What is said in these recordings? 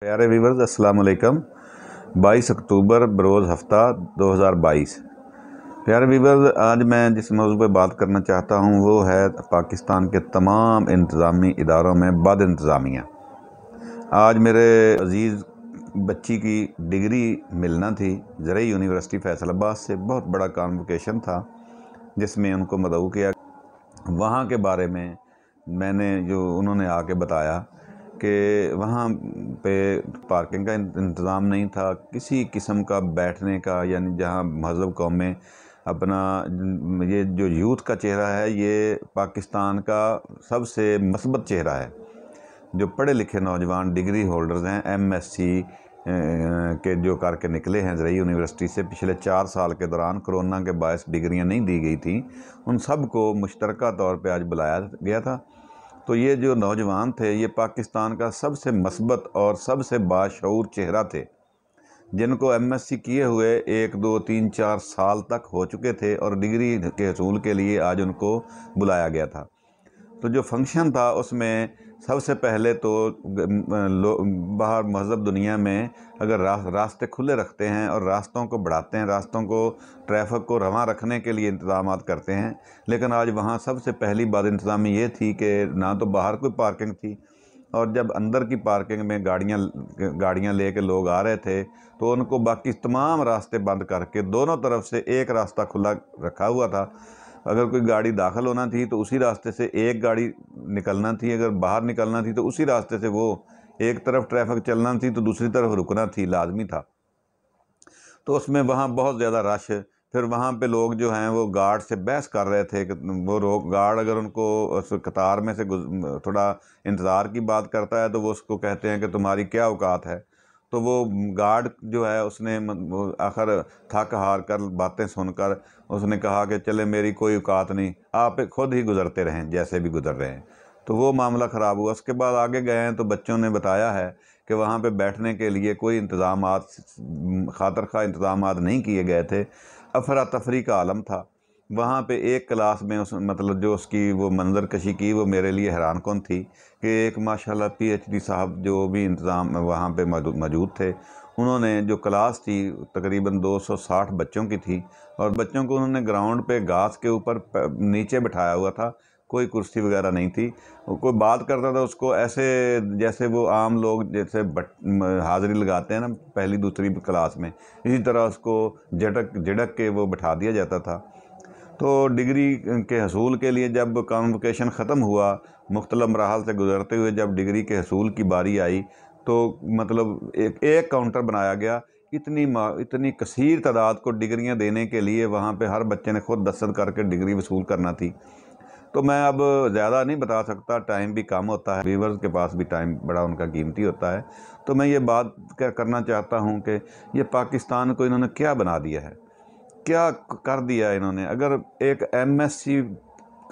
प्यारे व्यूवर्स अस्सलाम वालेकुम। 22 अक्टूबर बरोज़ हफ्ता 2022। प्यारे व्यूवर्स, आज मैं जिस मौजू पे बात करना चाहता हूँ वो है पाकिस्तान के तमाम इंतज़ामी इदारों में बद इंतज़ामिया। आज मेरे अज़ीज़ बच्ची की डिग्री मिलना थी ज़रई यूनिवर्सिटी फैसलाबाद से। बहुत बड़ा कॉन्वोकेशन था जिसमें उनको मदऊ किया। वहाँ के बारे में मैंने जो उन्होंने आके बताया कि वहाँ पे पार्किंग का इंतज़ाम नहीं था, किसी किस्म का बैठने का, यानी जहाँ महज़ब कौम में अपना ये जो यूथ का चेहरा है ये पाकिस्तान का सबसे मस्बत चेहरा है। जो पढ़े लिखे नौजवान डिग्री होल्डर्स हैं, एमएससी के जो करके निकले हैं ज़रई यूनिवर्सिटी से, पिछले 4 साल के दौरान कोरोना के बायस डिग्रियां नहीं दी गई थी, उन सब को मुश्तरका तौर पे आज बुलाया गया था। तो ये जो नौजवान थे ये पाकिस्तान का सबसे मस्बत और सबसे बाशऊर चेहरा थे, जिनको एमएससी किए हुए 1, 2, 3, 4 साल तक हो चुके थे और डिग्री के हसूल के लिए आज उनको बुलाया गया था। तो जो फंक्शन था उसमें सबसे पहले तो बाहर मज़हब दुनिया में अगर रास्ते खुले रखते हैं और रास्तों को बढ़ाते हैं, रास्तों को ट्रैफिक को रवां रखने के लिए इंतज़ामात करते हैं, लेकिन आज वहाँ सबसे पहली बात इंतज़ामी ये थी कि ना तो बाहर कोई पार्किंग थी, और जब अंदर की पार्किंग में गाड़ियाँ ले के लोग आ रहे थे तो उनको बाकी तमाम रास्ते बंद करके दोनों तरफ से एक रास्ता खुला रखा हुआ था। अगर कोई गाड़ी दाखिल होना थी तो उसी रास्ते से एक गाड़ी निकलना थी, अगर बाहर निकलना थी तो उसी रास्ते से वो एक तरफ ट्रैफिक चलना थी तो दूसरी तरफ रुकना थी, लाजमी था। तो उसमें वहाँ बहुत ज़्यादा रश। फिर वहाँ पे लोग जो हैं वो गार्ड से बहस कर रहे थे कि वो गार्ड अगर उनको उस कतार में से थोड़ा इंतज़ार की बात करता है तो वो उसको कहते हैं कि तुम्हारी क्या औकात है। तो वो गार्ड जो है उसने आखिर थक हार कर बातें सुनकर उसने कहा कि चले मेरी कोई औकात नहीं, आप खुद ही गुज़रते रहें जैसे भी गुज़र रहे हैं। तो वो मामला ख़राब हुआ। उसके बाद आगे गए हैं तो बच्चों ने बताया है कि वहाँ पे बैठने के लिए कोई इंतज़ामात खातर खा इंतज़ामात नहीं किए गए थे। अफरा तफरी का आलम था वहाँ पे। एक क्लास में उस मतलब जो उसकी वो मंजर कशी की वो मेरे लिए हैरान कौन थी कि एक माशाल्लाह पीएचडी साहब जो भी इंतज़ाम वहाँ पे मौजूद थे, उन्होंने जो क्लास थी तकरीबन 260 बच्चों की थी, और बच्चों को उन्होंने ग्राउंड पे घास के ऊपर नीचे बिठाया हुआ था, कोई कुर्सी वगैरह नहीं थी। कोई बात करता था उसको ऐसे जैसे वो आम लोग जैसे हाज़िरी लगाते हैं ना पहली दूसरी क्लास में, इसी तरह उसको झिड़क के वो बिठा दिया जाता था। तो डिग्री के हसूल के लिए जब कॉन्वोकेशन ख़त्म हुआ, मुख्तलिफ मराहल से गुज़रते हुए जब डिग्री के हसूल की बारी आई तो मतलब एक काउंटर बनाया गया। इतनी कसीर तादाद को डिग्रियां देने के लिए वहाँ पे हर बच्चे ने खुद दस्तखत करके डिग्री वसूल करना थी। तो मैं अब ज़्यादा नहीं बता सकता, टाइम भी कम होता है, व्यूवर्स के पास भी टाइम बड़ा उनका कीमती होता है। तो मैं ये बात करना चाहता हूँ कि ये पाकिस्तान को इन्होंने क्या बना दिया है, क्या कर दिया है इन्होंने। अगर एक एमएससी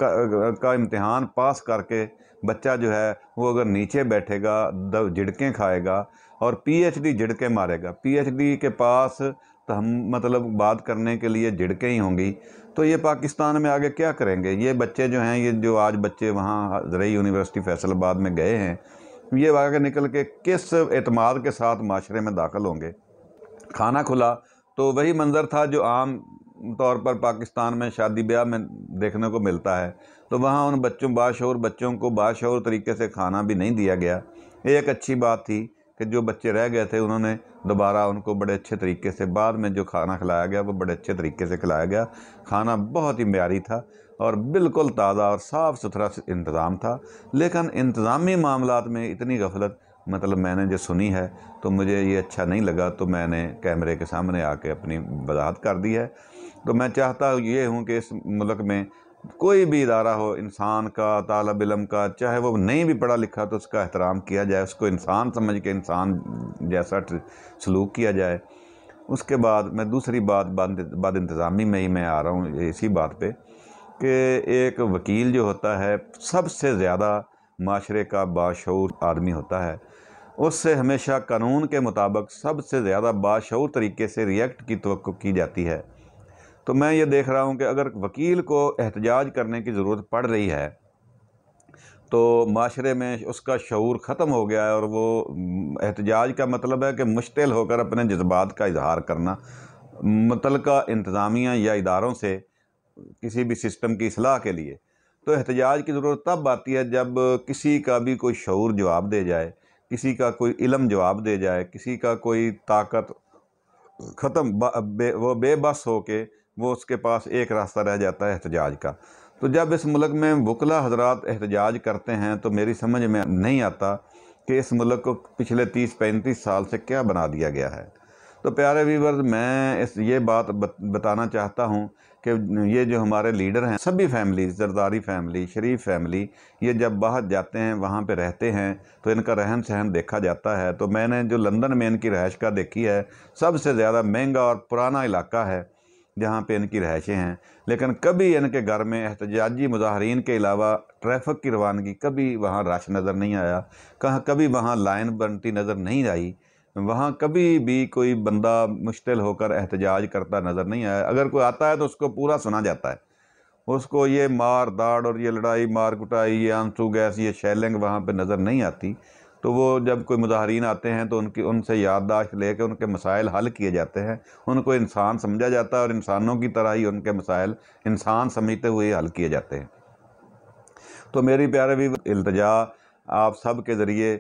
का इम्तिहान पास करके बच्चा जो है वो अगर नीचे बैठेगा, झिड़कें खाएगा और पीएचडी झिड़कें मारेगा, पीएचडी के पास तो हम मतलब बात करने के लिए झिड़कें ही होंगी, तो ये पाकिस्तान में आगे क्या करेंगे। ये बच्चे जो हैं, ये जो आज बच्चे वहाँ ज़रई यूनिवर्सिटी फैसलाबाद में गए हैं, ये आगे निकल के किस एतमाद के साथ माशरे में दाखिल होंगे। खाना खुला तो वही मंज़र था जो आम तौर पर पाकिस्तान में शादी ब्याह में देखने को मिलता है। तो वहाँ उन बाशऊर बच्चों को बाशऊर तरीके से खाना भी नहीं दिया गया। एक अच्छी बात थी कि जो बच्चे रह गए थे उन्होंने दोबारा उनको बड़े अच्छे तरीके से बाद में जो खाना खिलाया गया वो बड़े अच्छे तरीके से खिलाया गया। खाना बहुत ही म्यारी था और बिल्कुल ताज़ा और साफ़ सुथरा इंतज़ाम था। लेकिन इंतज़ामी मामलात में इतनी गफलत मतलब मैंने जो सुनी है तो मुझे ये अच्छा नहीं लगा, तो मैंने कैमरे के सामने आके अपनी वजाहत कर दी है। तो मैं चाहता ये हूँ कि इस मुल्क में कोई भी इदारा हो, इंसान का, तालिब इल्म का, चाहे वो नहीं भी पढ़ा लिखा तो उसका एहतराम किया जाए, उसको इंसान समझ के इंसान जैसा सलूक किया जाए। उसके बाद मैं दूसरी बात बाद इंतज़ामी में ही मैं आ रहा हूँ इसी बात पे कि एक वकील जो होता है सबसे ज़्यादा माशरे का बाशऊर आदमी होता है, उससे हमेशा कानून के मुताबिक सबसे ज़्यादा बाशऊर तरीके से रिएक्ट की तवक्को की जाती है। तो मैं ये देख रहा हूँ कि अगर वकील को एहतजाज करने की ज़रूरत पड़ रही है تو معاشرے میں اس کا شعور ختم ہو گیا ہے، اور وہ احتجاج کا مطلب ہے کہ مشتعل ہو کر اپنے جذبات کا اظہار کرنا متعلقہ انتظامیہ یا اداروں سے کسی بھی سسٹم کی اصلاح کے لیے۔ تو احتجاج کی ضرورت تب آتی ہے جب کسی کا بھی کوئی شعور جواب دے جائے، کسی کا کوئی علم جواب دے جائے، کسی کا کوئی طاقت ختم، وہ بے بس ہو کے وہ اس کے پاس ایک راستہ رہ جاتا ہے احتجاج کا۔ تو جب اس ملک میں وکلاء حضرات احتجاج کرتے ہیں تو میری سمجھ میں نہیں آتا کہ اس ملک کو پچھلے 30-35 سال سے کیا بنا دیا گیا ہے۔ تو پیارے ویورز، میں یہ بات بتانا چاہتا ہوں کہ یہ جو ہمارے لیڈر ہیں، سبھی فیملیز، زرداری فیملی، شریف فیملی، یہ جب باہر جاتے ہیں، وہاں پہ رہتے ہیں تو ان کا رہن سہن دیکھا جاتا ہے۔ تو میں نے جو لندن میں ان کی رہائش کا دیکھی ہے، سب سے زیادہ مہنگا اور پرانا علاقہ ہے جہاں پہ ان کی رہائشیں ہیں، لیکن کبھی ان کے گھر میں احتجاجی مظاہرین کے علاوہ ٹریفک کی روانگی، کبھی وہاں رش نظر نہیں آیا، کبھی وہاں لائن بنتی نظر نہیں آئی، وہاں کبھی بھی کوئی بندہ مشتعل ہو کر احتجاج کرتا نظر نہیں آیا۔ اگر کوئی آتا ہے تو اس کو پورا سنا جاتا ہے، اس کو یہ مار داڑ اور یہ لڑائی مار کٹائی، یہ آنسو گیس، یہ شیلنگ وہاں پہ نظر نہیں آتی۔ تو وہ جب کوئی مظاہرین آتے ہیں تو ان سے یادداشت لے کے ان کے مسائل حل کیے جاتے ہیں، ان کو انسان سمجھا جاتا ہے، اور انسانوں کی طرح ہی ان کے مسائل انسان سمجھتے ہوئے حل کیے جاتے ہیں۔ تو میری پیارے بھی التجا آپ سب کے ذریعے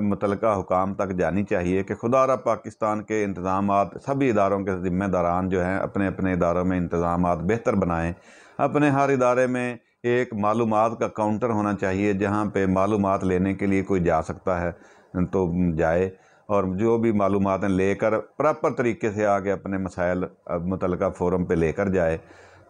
متعلقہ حکام تک جانی چاہیے کہ خدا را پاکستان کے انتظامات، سبھی اداروں کے ذمہ داران جو ہیں اپنے اپنے اداروں میں انتظامات بہتر بنائیں۔ اپنے ہر ادارے میں ایک معلومات کا کاؤنٹر ہونا چاہیے، جہاں پہ معلومات لینے کے لیے کوئی جا سکتا ہے تو جائے، اور جو بھی معلومات لے کر پراپر طریقے سے آگے اپنے مسائل متعلقہ فورم پہ لے کر جائے۔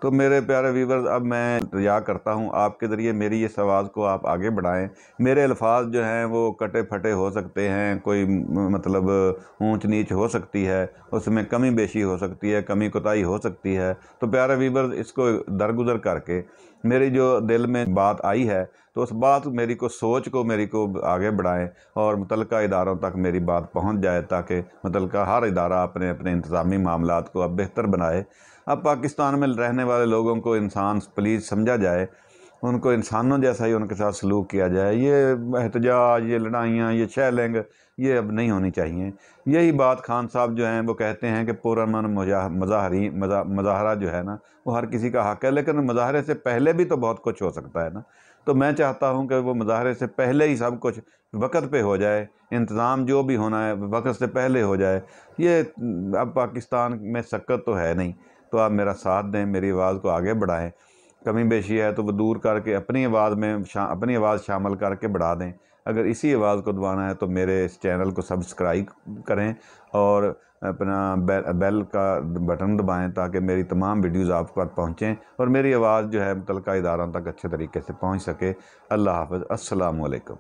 تو میرے پیارے ویورز، اب میں التجا کرتا ہوں آپ کے ذریعے میری اس آواز کو آپ آگے بڑھائیں۔ میرے الفاظ جو ہیں وہ کٹے پھٹے ہو سکتے ہیں، کوئی مطلب اونچ نیچ ہو سکتی ہے، اس میں کمی بیشی ہو سکتی ہے، کمی کوتاہی ہو سکتی ہے۔ تو پیارے ویورز، اس کو درگزر کر کے میری جو دل میں بات آئی ہے تو اس بات سوچ کو میری کو آگے بڑھائیں، اور متعلقہ اداروں تک میری بات پہنچ جائے، تاکہ متعلقہ ہر ادارہ اپنے اپنے انتظامی معاملات کو اب بہتر بنائے۔ اب پاکستان میں رہنے والے لوگوں کو انسان پلیز سمجھا جائے، ان کو انسانوں جیسا ہی ان کے ساتھ سلوک کیا جائے۔ یہ احتجاج، یہ لڑائیاں، یہ شیلنگ، یہ اب نہیں ہونی چاہیے۔ یہی بات خان صاحب جو ہیں وہ کہتے ہیں کہ پرامن مظاہرہ جو ہے نا، وہ ہر کسی کا حق ہے، لیکن مظاہرے سے پہلے بھی تو بہت کچھ ہو سکتا ہے نا۔ تو میں چاہتا ہوں کہ وہ مظاہرے سے پہلے ہی سب کچھ وقت پہ ہو جائے، انتظام جو بھی ہونا ہے وقت سے پہلے ہو جائے۔ یہ اب پاکستان میں سکت تو ہے نہیں، تو آپ میرا ساتھ دیں، میری آواز کو آگے بڑھائیں۔ کمی بیشی ہے تو وہ دور کر کے اپنی آواز شامل کر کے بڑھا دیں۔ اگر اسی آواز کو دبانا ہے تو میرے اس چینل کو سبسکرائب کریں، اور اپنا بیل کا بٹن دبائیں، تاکہ میری تمام ویڈیوز آپ پر پہنچیں اور میری آواز جو ہے متعلقہ اداروں تک اچھے طریقے سے پہنچ سکے۔ اللہ حافظ، السلام علیکم۔